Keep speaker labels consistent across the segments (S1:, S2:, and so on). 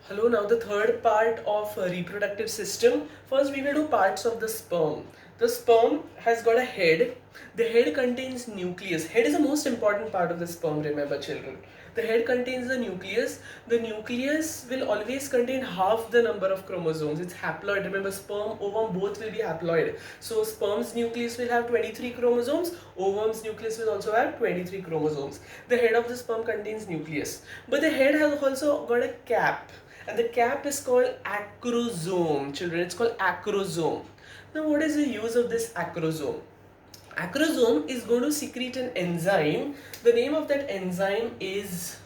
S1: Hello, now the third part of reproductive system. First we will do parts of the sperm. The sperm has got a head. The head contains nucleus. Head is the most important part of the sperm, remember children. The head contains the nucleus. The nucleus will always contain half the number of chromosomes. It's haploid. Remember, sperm, ovum both will be haploid. So sperm's nucleus will have 23 chromosomes. Ovum's nucleus will also have 23 chromosomes. The head of the sperm contains nucleus. But the head has also got a cap, and the cap is called acrosome. Children, it's called acrosome. Now what is the use of this acrosome? Acrosome is going to secrete an enzyme. The name of that enzyme is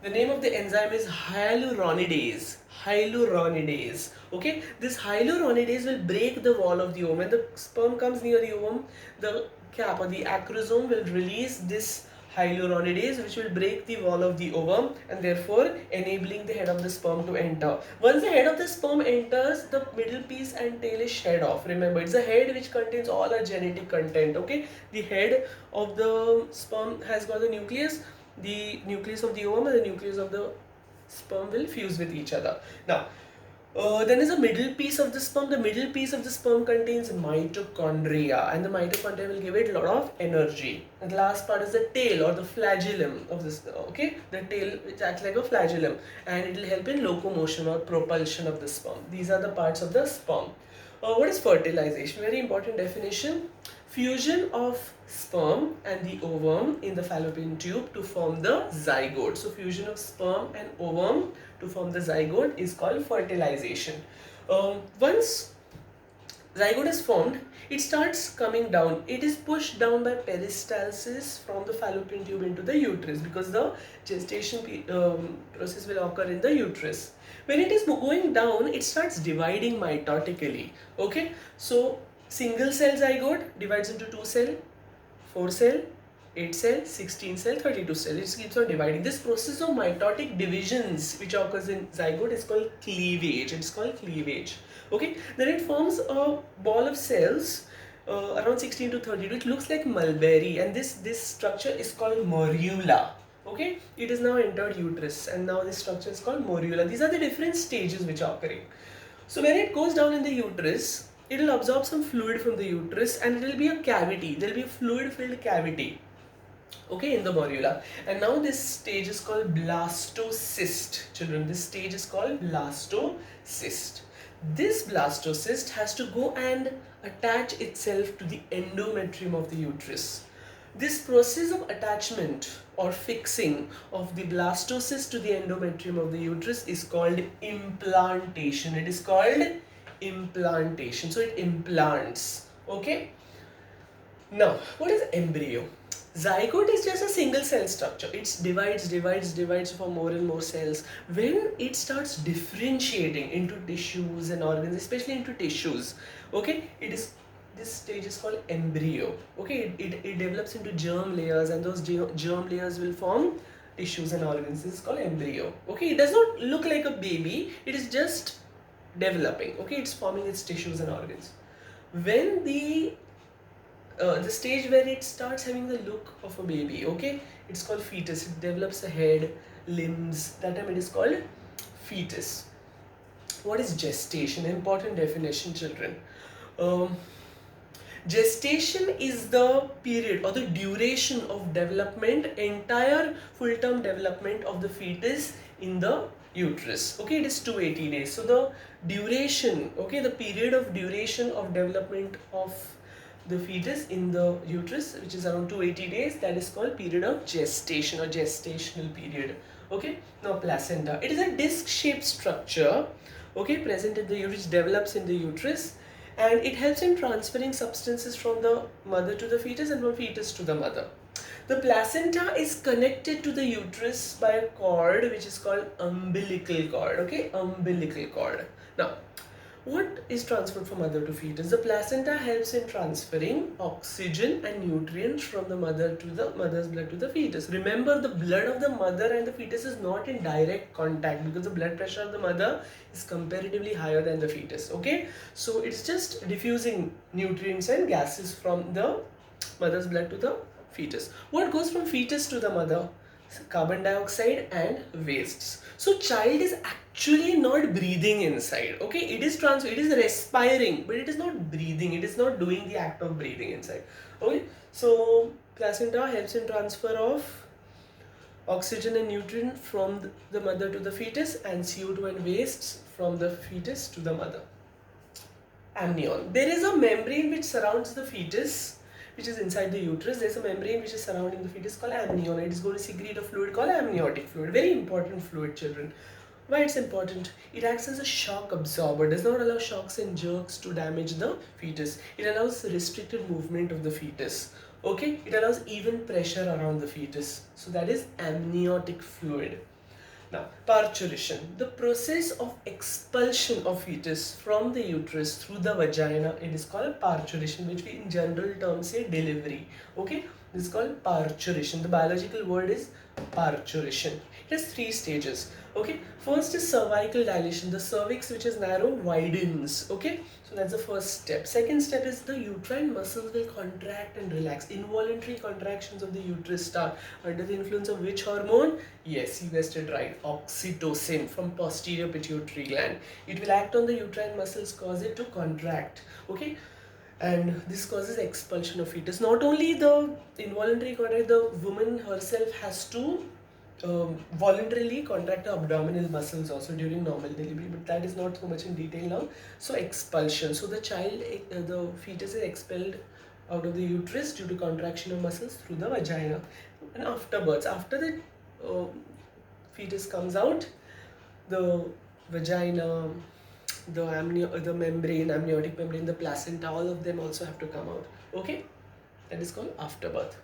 S1: hyaluronidase. Hyaluronidase. Okay, this hyaluronidase will break the wall of the ovum. When the sperm comes near the ovum, the cap or the acrosome will release this hyaluronidase, which will break the wall of the ovum and therefore enabling the head of the sperm to enter. Once the head of the sperm enters, the middle piece and tail is shed off. Remember, it's the head which contains all our genetic content. Okay, the head of the sperm has got the nucleus. The nucleus of the ovum and the nucleus of the sperm will fuse with each other. Now, then is a middle piece of the sperm. The middle piece of the sperm contains mitochondria, and the mitochondria will give it a lot of energy. And the last part is the tail or the flagellum of this. Okay, the tail which acts like a flagellum, and it will help in locomotion or propulsion of the sperm. These are the parts of the sperm. What is fertilization? Very important definition. Fusion of sperm and the ovum in the fallopian tube to form the zygote. So fusion of sperm and ovum to form the zygote is called fertilization. Once zygote is formed, it starts coming down. It is pushed down by peristalsis from the fallopian tube into the uterus, because the gestation process will occur in the uterus. When it is going down, it starts dividing mitotically. Okay, so single cell zygote divides into 2 cell, 4 cell, 8 cell, 16 cell, 32 cell. It keeps on dividing. This process of mitotic divisions which occurs in zygote is called cleavage. It's called cleavage. Okay, then it forms a ball of cells around 16 to 32. It looks like mulberry, and this structure is called morula. Okay, it is now entered uterus, and now this structure is called morula. These are the different stages which are occurring. So when it goes down in the uterus, it will absorb some fluid from the uterus, and it will be a cavity. There will be a fluid filled cavity, okay, in the morula. And now this stage is called blastocyst. Children, this stage is called blastocyst. This blastocyst has to go and attach itself to the endometrium of the uterus. This process of attachment or fixing of the blastocyst to the endometrium of the uterus is called implantation. It is called implantation. So it implants. Okay. Now, what is embryo? Zygote is just a single cell structure. It divides for more and more cells. When it starts differentiating into tissues and organs, especially into tissues, okay, this stage is called embryo. Okay, it develops into germ layers, and those germ layers will form tissues and organs. This is called embryo. Okay, it does not look like a baby. It is just developing. Okay, it's forming its tissues and organs. When the stage where it starts having the look of a baby, okay, it's called fetus. It develops a head, limbs. That time it is called fetus. What is gestation? Important definition, children. Gestation is the period or the duration of development, entire full-term development of the fetus in the uterus. Okay, it is 280 days. So the duration, okay, the period of duration of development of the fetus in the uterus, which is around 280 days, that is called period of gestation or gestational period. Okay, now placenta. It is a disc-shaped structure, okay, present in the uterus, develops in the uterus, and it helps in transferring substances from the mother to the fetus and from fetus to the mother. The placenta is connected to the uterus by a cord which is called umbilical cord. Okay, umbilical cord. Now, what is transferred from mother to fetus? The placenta helps in transferring oxygen and nutrients from the mother's blood to the fetus. Remember, the blood of the mother and the fetus is not in direct contact because the blood pressure of the mother is comparatively higher than the fetus. Okay, so it's just diffusing nutrients and gases from the mother's blood to the fetus. What goes from fetus to the mother? carbon dioxide and wastes. So child is actually not breathing inside. Okay, it is respiring, but it is not breathing. It is not doing the act of breathing inside. Okay, so placenta helps in transfer of oxygen and nutrient from the mother to the fetus, and CO2 and wastes from the fetus to the mother. Amnion. There is a membrane which surrounds the fetus, which is inside the uterus. There's a membrane which is surrounding the fetus called amnion. It is going to secrete a fluid called amniotic fluid. Very important fluid, children. Why it's important? It acts as a shock absorber, does not allow shocks and jerks to damage the fetus. It allows restricted movement of the fetus. Okay, it allows even pressure around the fetus. So that is amniotic fluid. Now, parturition, the process of expulsion of fetus from the uterus through the vagina, it is called parturition, which we in general terms say delivery. Okay, this is called parturition. The biological word is parturition. It has 3 stages. Okay, first is cervical dilation. The cervix, which is narrow, widens. Okay, so that's the first step. Second step is the uterine muscles will contract and relax. Involuntary contractions of the uterus start under the influence of which hormone? Yes, you guessed it right. Oxytocin from posterior pituitary gland. It will act on the uterine muscles, cause it to contract. Okay, and this causes expulsion of fetus. Not only the involuntary contract, the woman herself has to voluntarily contract the abdominal muscles also during normal delivery, but that is not so much in detail now. So expulsion, so the child, the fetus is expelled out of the uterus due to contraction of muscles through the vagina. And afterbirth, after the fetus comes out, the vagina, the membrane, amniotic membrane, the placenta, all of them also have to come out. Okay, that is called afterbirth.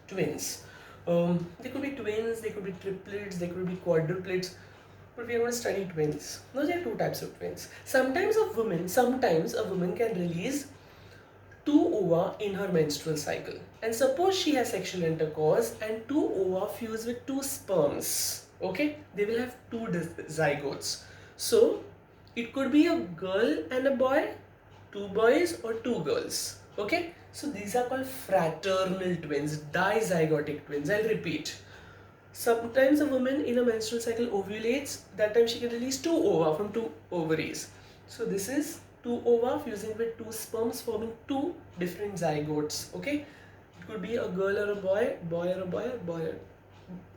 S1: Twins. They could be twins, they could be triplets, they could be quadruplets, but we are going to study twins. Now there are 2 types of twins. Sometimes a woman can release 2 ova in her menstrual cycle. And suppose she has sexual intercourse and 2 ova fuse with 2 sperms. Okay, they will have 2 zygotes. So it could be a girl and a boy, 2 boys or 2 girls. Okay, so these are called fraternal twins, dizygotic twins. I'll repeat. Sometimes a woman in a menstrual cycle ovulates, that time she can release 2 ova from 2 ovaries. So this is 2 ova fusing with 2 sperms forming 2 different zygotes. Okay, it could be a girl or a boy, boy or a boy, boy or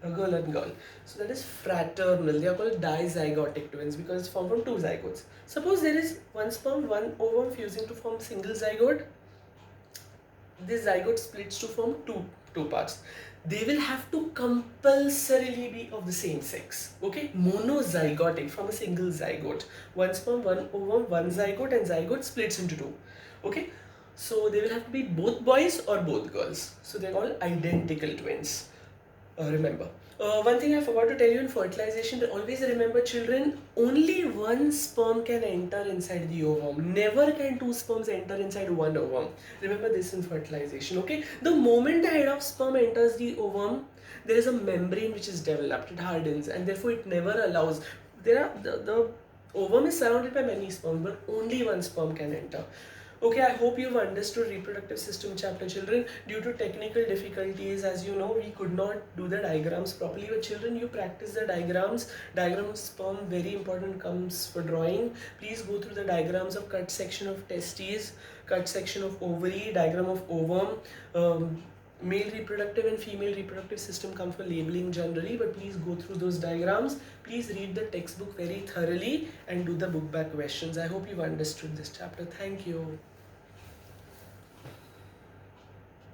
S1: a girl and girl. So that is fraternal. They are called dizygotic twins because it's formed from 2 zygotes. Suppose there is 1 sperm, 1 ovum fusing to form single zygote. This zygote splits to form two parts. They will have to compulsorily be of the same sex. Okay, monozygotic from a single zygote. 1 sperm, 1 ovum, 1 zygote, and zygote splits into 2. Okay, so they will have to be both boys or both girls. So they're called identical twins. Remember. One thing I forgot to tell you in fertilization, always remember children, only 1 sperm can enter inside the ovum. Never can 2 sperms enter inside 1 ovum. Remember this in fertilization, okay? The moment the head of sperm enters the ovum, there is a membrane which is developed, it hardens, and therefore it never allows. The ovum is surrounded by many sperms, but only 1 sperm can enter. Okay, I hope you've understood reproductive system chapter, children. Due to technical difficulties, as you know, we could not do the diagrams properly. But children, you practice the diagrams. Diagram of sperm, very important, comes for drawing. Please go through the diagrams of cut section of testes, cut section of ovary, diagram of ovum. Male reproductive and female reproductive system come for labeling generally, but please go through those diagrams. Please read the textbook very thoroughly and do the book back questions. I hope you've understood this chapter. Thank you.